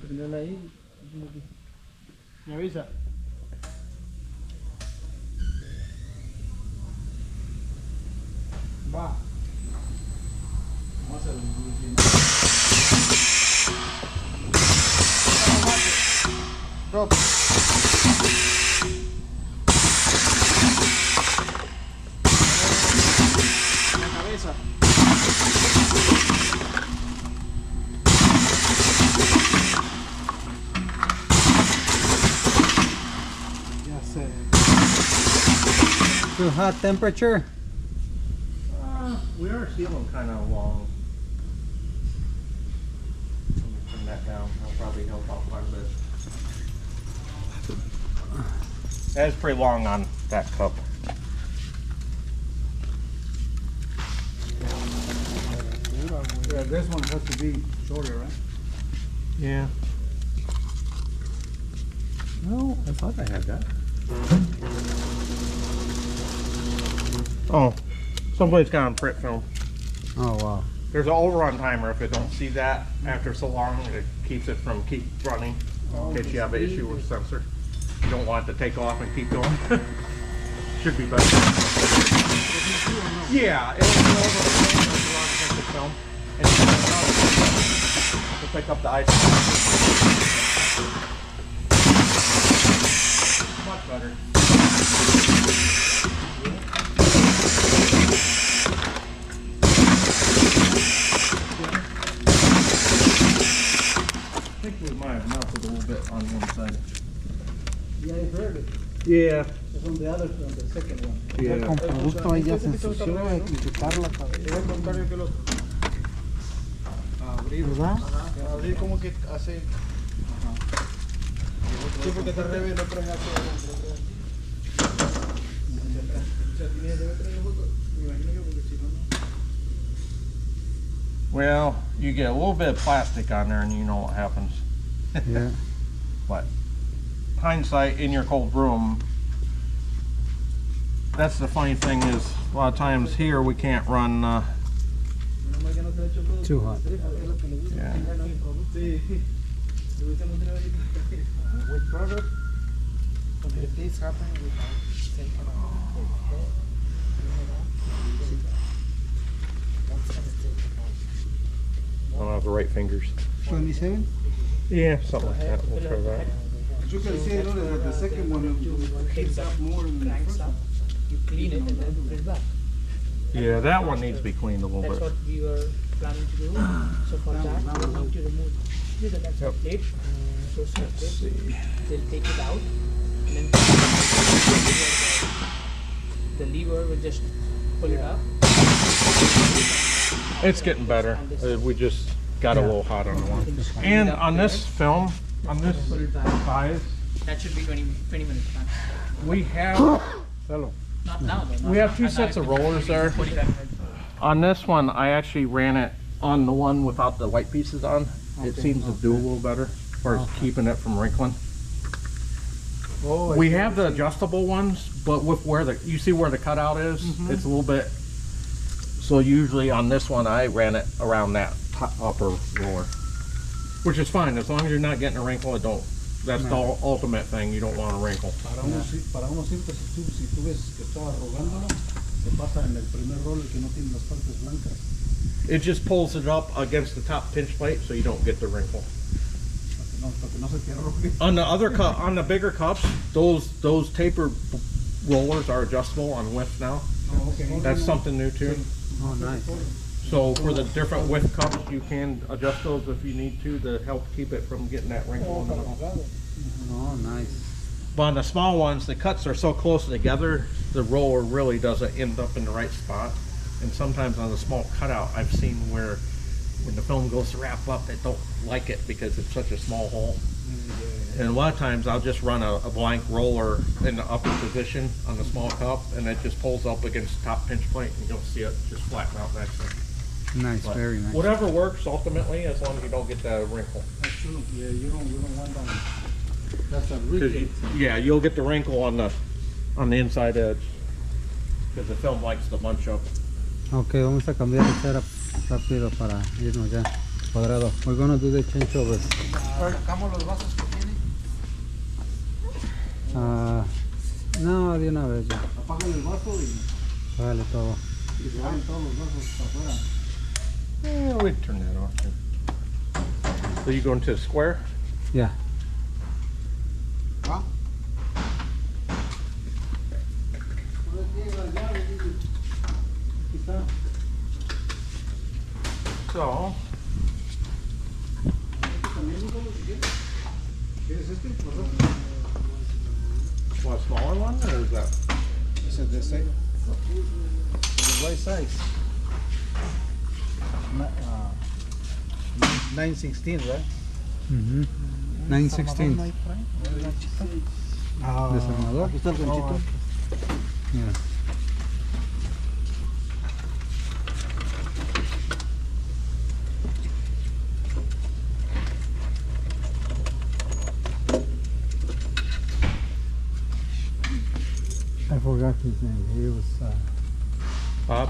Terminarla ahí. Me avisa. Va. Vamos a hacer un drop. La cabeza. Too hot temperature? We are feeling kind of long. Let me turn that down. That'll probably help out quite a bit. That's pretty long on that cup. Yeah, this one has to be shorter, right? Yeah. No, I thought I had that. Oh, somebody's got on print film. Oh wow. There's an overrun timer. If you don't see that after so long, it keeps it from keep running in case you have an issue with the sensor. You don't want it to take off and keep going. Should be better. Yeah, it'll go over the film and it'll pick up the ice. Much better. I think we might have melted a little bit on one side. Yeah, I heard it. Yeah. It's on the other, on the second one. Yeah. Con producto ahí ya se ensució, hay que quitar la cabeza. Es contrario que el otro. Abrir. ¿Verdad? Ajá. Abrir como que hace. Ajá. Sí, porque está al revés, no traes hacia adentro. O sea, debe traer otro. Me imagino yo porque si no, no. Well, you get a little bit of plastic on there and you know what happens. Yeah. But hindsight, in your cold room, that's the funny thing is a lot of times here we can't run Too hot. yeah. With product, if this happens without taking I don't have the right fingers. 27? Yeah, something like that. We'll try that. you can see that the second one heats up more than the first one. You clean it and then put it back. Yeah, that one needs to be cleaned a little That's bit. what we were planning to do. So for that, we need to remove this is an extra plate. So plate. They'll take it out and then the lever will just pull it up. It's getting better. We just got a little hot on the one. And on this film, on this size, That should be 20 minutes max. we have Not now though. we have two sets of rollers there. 45 minutes. On this one, I actually ran it on the one without the white pieces on. It seems to do a little better as far as keeping it from wrinkling. Oh, We have the adjustable ones, but with where the, you see where the cutout is, it's a little bit, so usually on this one, I ran it around that upper roller. Which is fine, as long as you're not getting a wrinkle, it don't, that's the ultimate thing, you don't want a wrinkle. Para uno simple, si tú ves que está arrugándolo, se pasa en el primer roller que no tiene las partes blancas. It just pulls it up against the top pinch plate so you don't get the wrinkle. Para que no se te arrugue. On the other cup, on the bigger cups, those taper rollers are adjustable on width now. Oh, okay. That's something new too. Oh, nice. So for the different width cups, you can adjust those if you need to help keep it from getting that wrinkle in the middle. Oh, nice. But on the small ones, the cuts are so close together, the roller really doesn't end up in the right spot. And sometimes on the small cutout, I've seen where when the film goes to wrap up, they don't like it because it's such a small hole. And a lot of times I'll just run a blank roller in the upper position on the small cup, and it just pulls up against the top pinch plate, and you'll see it just flatten out nicely. Nice, But very nice. whatever works ultimately, as long as you don't get that wrinkle. That's true. Yeah, you don't want that. That's a 'Cause wrinkle. yeah, you'll get the wrinkle on the inside edge because the film likes to bunch up. Ok, vamos a cambiar de setup rápido para irnos ya. Cuadrado. We're gonna do the changeover. ¿Sacamos los vasos que tiene? No, de una vez ya. Apagan el vaso y Vale todo. se van todos los vasos para afuera. Yeah, we turn that off. Too. So you going to the square? Yeah. ¿Ah? So, ¿Quieres este? want a smaller one, or is that? Ese es de ese. The right size. 916, right? 916. Desarmador. Aquí está el ganchito. Yeah. I forgot his name. He was Bob?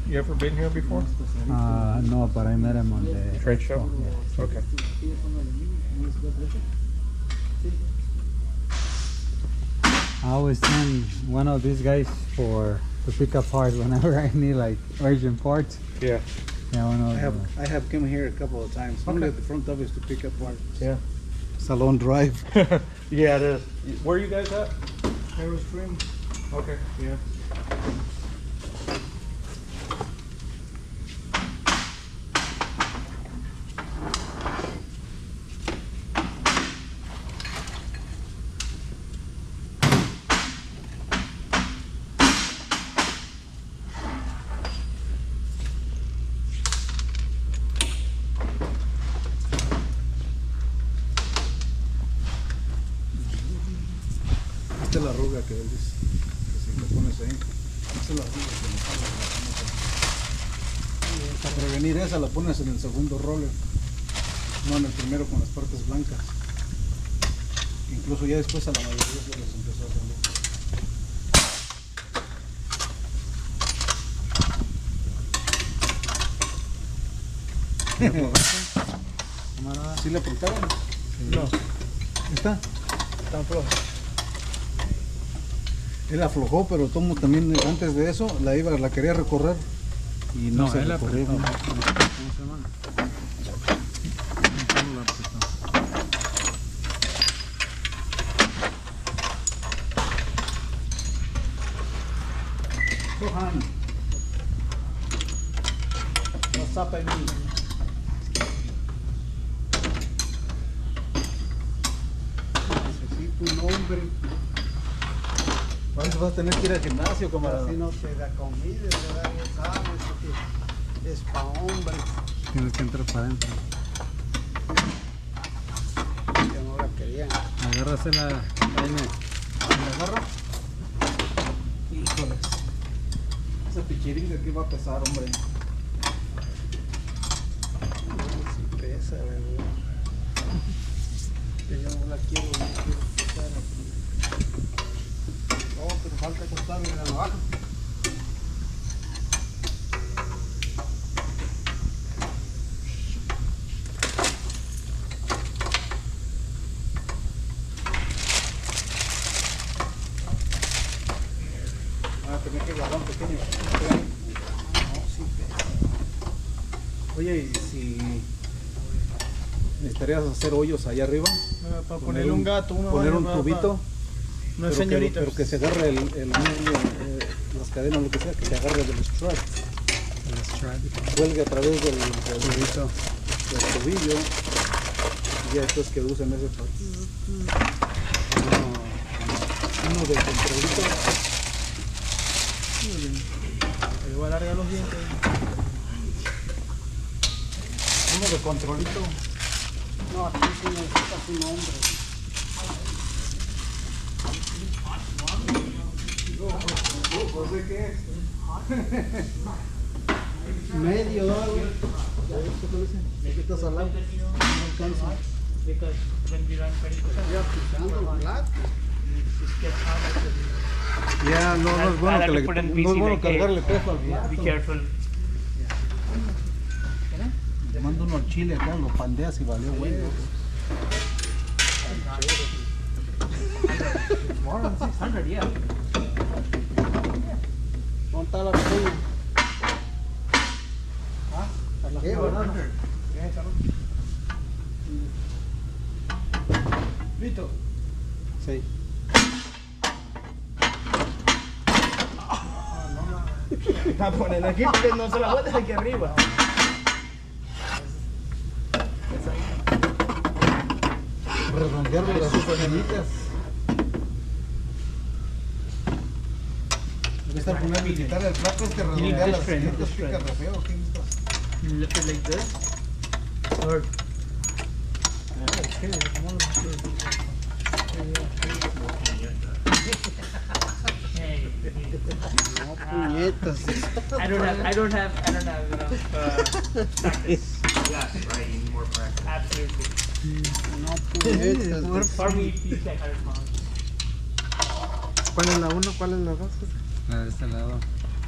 You ever been here before? no, but I met him on the Trade show? Yeah. Okay. I always send one of these guys to pick up parts whenever I need like urgent parts. Yeah. Yeah, one of I have come here a couple of times. Only Okay. at the front office to pick up parts. Yeah. It's a long drive. Yeah, it is. Where are you guys at? Harris Spring. Okay. Yeah. Esta es la arruga que él dice. Que si lo pones ahí. Esta es la arruga que le pones. Para prevenir esa la pones en el segundo roller. No en el primero con las partes blancas. Incluso ya después a la mayoría se les empezó a salir. ¿Sí le apuntaron? No. ¿Está? Está flojo. Él aflojó, pero Tomo también antes de eso la quería recorrer y no, se él recorrió. apretó. ¿Cómo se llama? ¿Cómo lo apretó? Johan, what's up, I mean? Necesito un hombre. ¿Cuándo vas a tener que ir al gimnasio, camarada? Así no se da comida, ¿verdad? Ya sabes, eso que es para hombres. Tienes que entrar para adentro. Que no la querían. Agárrasela, Jaime. ¿Me agarra? Híjoles. Esa pichiringa que va a pesar, hombre. Sí pesa, ¿verdad? Que yo no la quiero pesar aquí. No, pero falta cortarle la navaja. Ah, tenía que agarrar un pequeño. No, sí pesa. Oye, y si necesitarías hacer hoyos allá arriba, Para Poner ponerle un- un gato, una poner un vaina para- tubito, Una pero señorita. pero que se agarre el medio, las cadenas, lo que sea, que se agarre del strap, cuelgue a través del tobillo, y ya después que usen ese para uno de controlito. Le voy a alargar los dientes. Uno de controlito. No, aquí sí necesitas un hombre. Pues de qué es. Medio, ¿no, güey? ¿Qué estás hablando? No alcanza. Because when we run pedicure, Ya pisando el plato. just get out of the. Ya, no es bueno I'll que have le to put in no es PC bueno like, hey, cargarle peso al plato. Be careful. manda uno al chile acá, lo pandeas y valió güey. More than 600, yeah. ¿Dónde está la pequeña? ¿Qué? Listo. Sí. Está poniendo aquí porque no se la botes aquí arriba. Redondearle las pequeñitas. En vez de ponerle quitarle el plato, es que redondear las pequeñitas pica re feo. ¿Qué necesitas? You lift it like this. Or No, puñetas. I don't have enough practice. Yes, right. You need more practice. Absolutely. No, puñetas. For me, it feels like 100 pounds. ¿Cuál es la 1? ¿Cuál es la 2? La de este lado.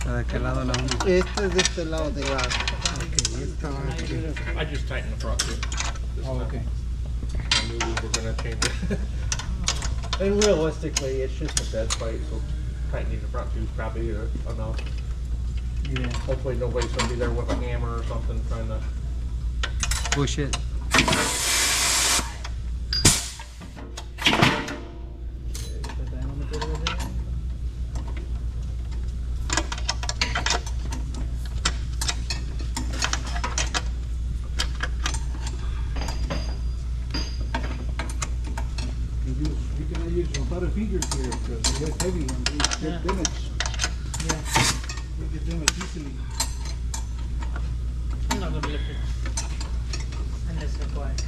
¿La de qué lado la 1? Esta es de este lado de la... Ok, esta va aquí. I just tightened the front too. Oh, okay. I knew we were gonna change it. And realistically, it's just a bed fight, so tightening the front tube is probably enough. Yeah. Hopefully nobody's gonna be there with a hammer or something trying to. Push it. You can use rotary fingers here because they're heavy and they Yeah. get damaged. Yeah. They get damaged easily. I'm not gonna lift it unless required.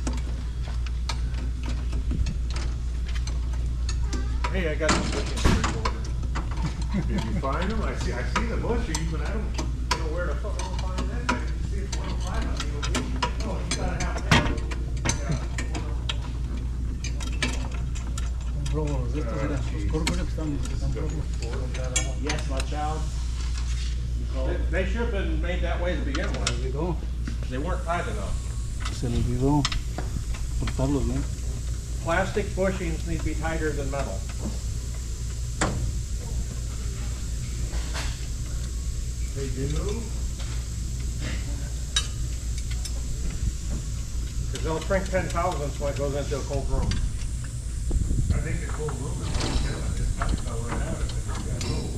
Hey, I got some chickens for your order. Did you find them? I see the bushes, but I don't know where the fuck I'm gonna find that. I can see it's 105 on the OB. Oh, you gotta have that. Son rojos, estos eran sus corcoras están rojos. Yes, my child. They should have been made that way to begin Se with. olvidó, They weren't tight enough. se le olvidó cortarlos bien. Plastic bushings need to be tighter than metal. They do? Because they'll shrink 10 thousandths when it goes into a cold room. I think the cold room is what killing it. It's not where it happens. It's got cold.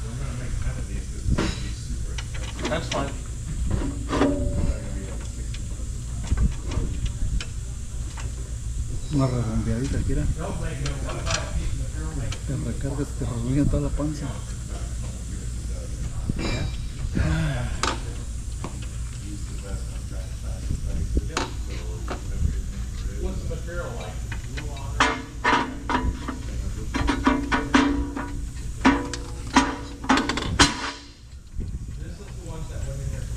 We're gonna make 10 of these because it's gonna be super expensive. That's fine. Una redondeadita, quiera. Te recargas, te revuelven toda la panza. What's the material like? This is the ones that went in there.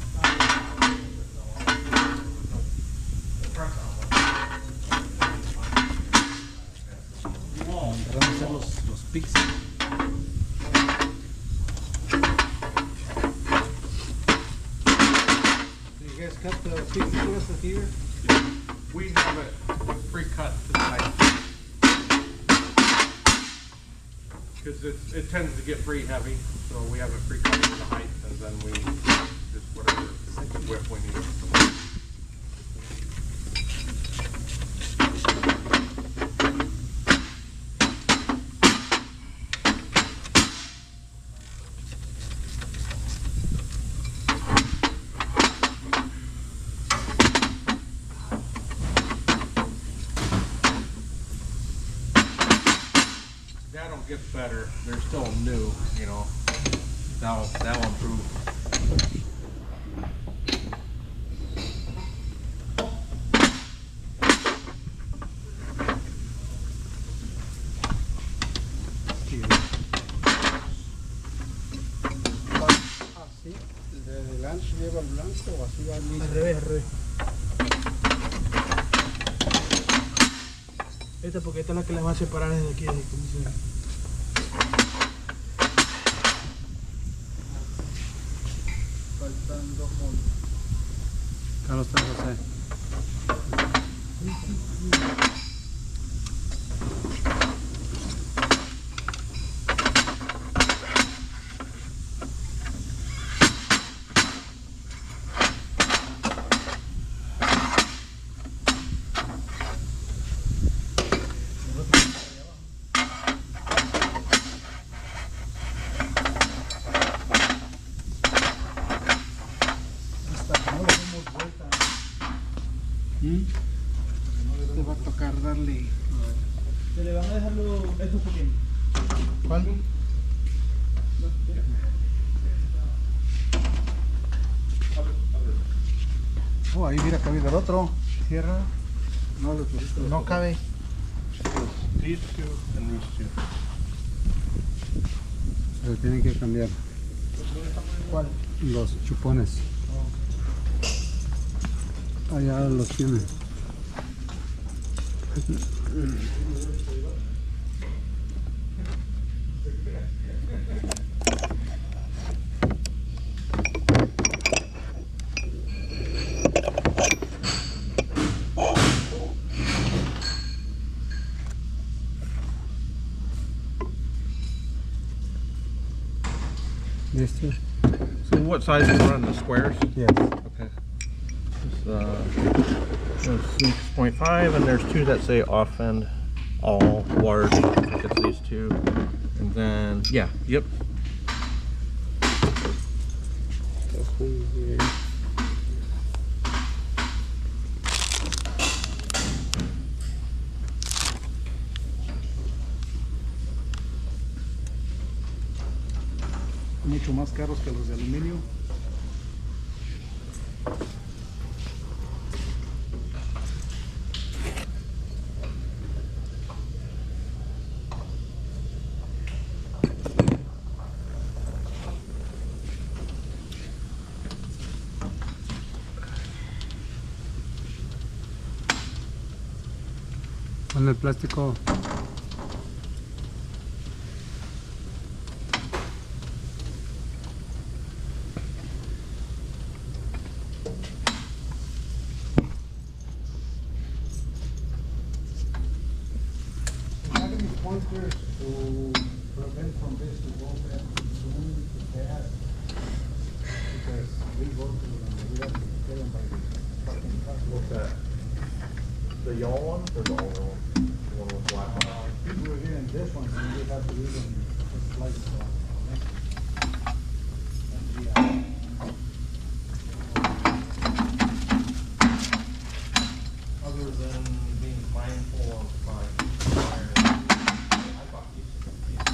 The press on one. Van a hacer los pics. Do you guys cut the pics for us here? We have it pre-cut to the height. Because it tends to get pretty heavy, so we have it pre-cut to the height, and then we just whatever width we need. That'll get better. They're still new, you know. That'll improve. Así, de adelante lleva el blanco o así va el liso. Al revés, al revés. Esta porque esta es la que la va a separar desde aquí, desde como se ve. Faltan 2 moldes. Carlos San José. Hasta que no le demos vuelta. Te va a tocar darle. Se le van a dejar estos pequeños. ¿Cuál? Oh, ahí mira, cabe el otro. Cierra. No le pusiste los No otros. cabe. These two and these two. Pero tienen que cambiar ¿Cuál? los chupones. Allá los tienen. These two? So what size is on the squares? Yes. Okay. There's 6.5 and there's two that say off end, all large. I think it's these two. And then, yeah, yep. Mucho más caros que los de aluminio. Con el plástico. Having these pointers to prevent from this to go back soon to pass. Because we go to the get them by the fucking car. What's that? The yellow one or the older one? The one with black on it? People are getting this one, and we have to use them just like Other than being mindful of my wire, I thought these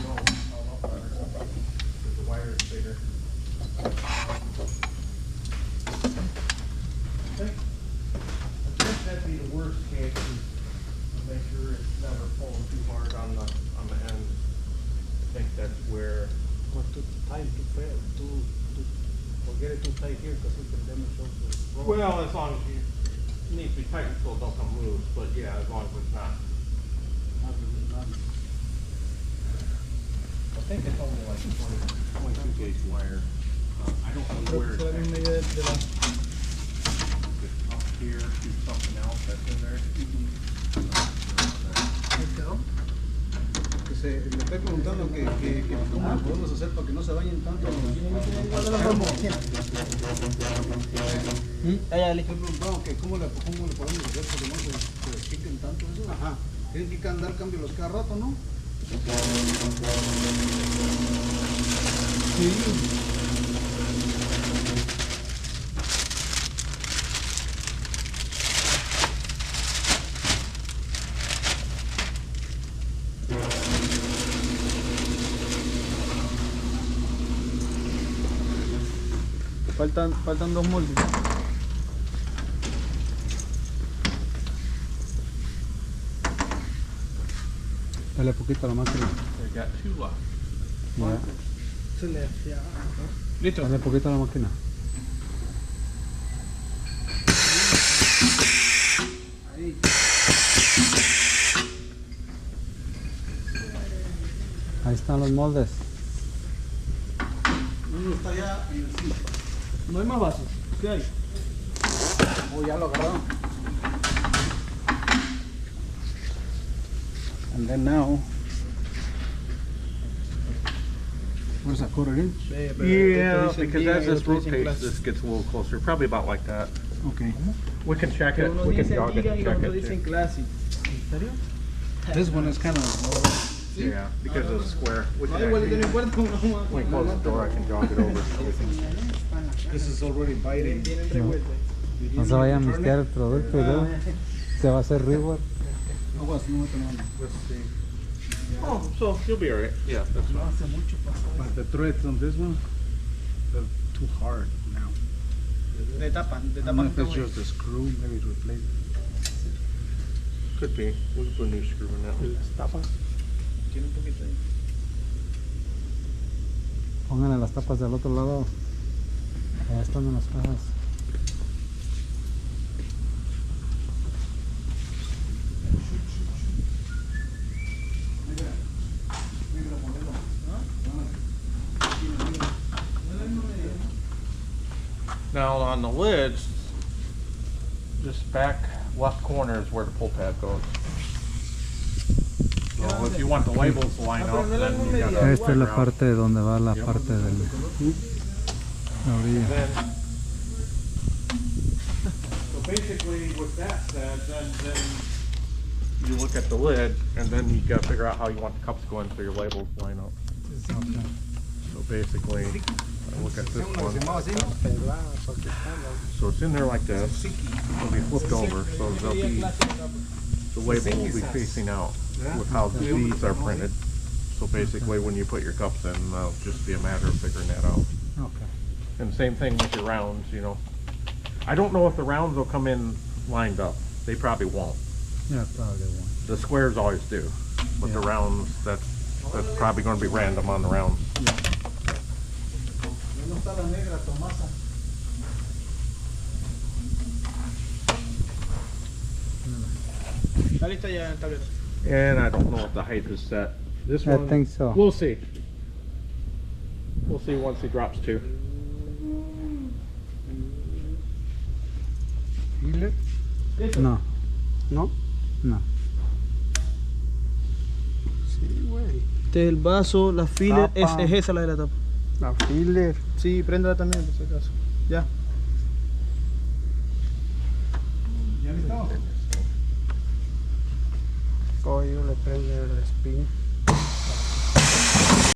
know a lot better because the wire is bigger. I think that'd be the worst case is make sure it's never pulling too hard on the end. I think that's where. Or too tight, or get it too tight here, because it can damage also. Well, as long as you, it needs to be tight so it don't come loose, but yeah, as long as it's not. I think it's only like 22 gauge wire. I don't know where it's at. Up here to something else that's in there. ¿Ahí quedó? Le estoy preguntando que cómo lo podemos hacer para que no se dañen tanto. Allá, Estoy preguntando que cómo le podemos hacer para que no se desquiquen tanto eso. Ajá. Tienen que andar cambios cada rato, ¿no? Faltan 2 moldes. Dale poquito a la máquina. They got 2 left. Ya. Se le hacía. Listo. Dale poquito a la máquina. Ahí. Ahí están los moldes. Uno está allá en el 5. No hay más bases. ¿Qué hay? Oh, ya lo agarraron. And then now, where's that quarter inch? Yeah, because as this rotates, this gets a little closer. Probably about like that. Okay. We can check it. Uno We can dice jog it Liga and y check otro it dicen too. Classic. ¿En serio? This one is kind of. Yeah, because of the square. We No, can igual actually, no importa, uno when we close the door, I can jog it over. This is already biting. vienen revueltos. No se vaya a mezclar el producto y luego se va a hacer rework. No was no tomando. Let's see. Oh, so you'll be alright. Yeah, that's fine. But the threads on this one, they're too hard now. Le tapan, I don't know if it's just the screw, maybe replace. Could be. We can put a new screw in that. tapas. Tiene un poquito ahí. Pónganle las tapas del otro lado. Allá están en las cajas. Now on the lids, this back left corner is where the pull tab goes. So if you want the labels to line up, then you gotta. Esta es la parte donde va la parte de la orilla. Then, so basically, with that said, then you look at the lid, and then you gotta figure out how you want the cups going so your labels line up. So basically, I look at this one. So it's in there like this. It'll be flipped over, so they'll be, the label will be facing out with how these are printed. So basically, when you put your cups in, it'll just be a matter of figuring that out. Okay. And same thing with your rounds, you know. I don't know if the rounds will come in lined up. They probably won't. Yeah, probably won't. The squares always do, but the Yeah. rounds, that's probably going to be random on the rounds. ¿Dónde está la negra, Tomasa? Está lista ya el tablero. And I don't know if the height is set. This I one, think so. we'll see. We'll see once he drops two. Filler? No, No. no. Sí, güey. Este es el vaso, la filler, Tapa. es esa la de la tapa. La filler. Sí, préndela también por si acaso. Ya. ¿Ya listo? Código le prende el spin.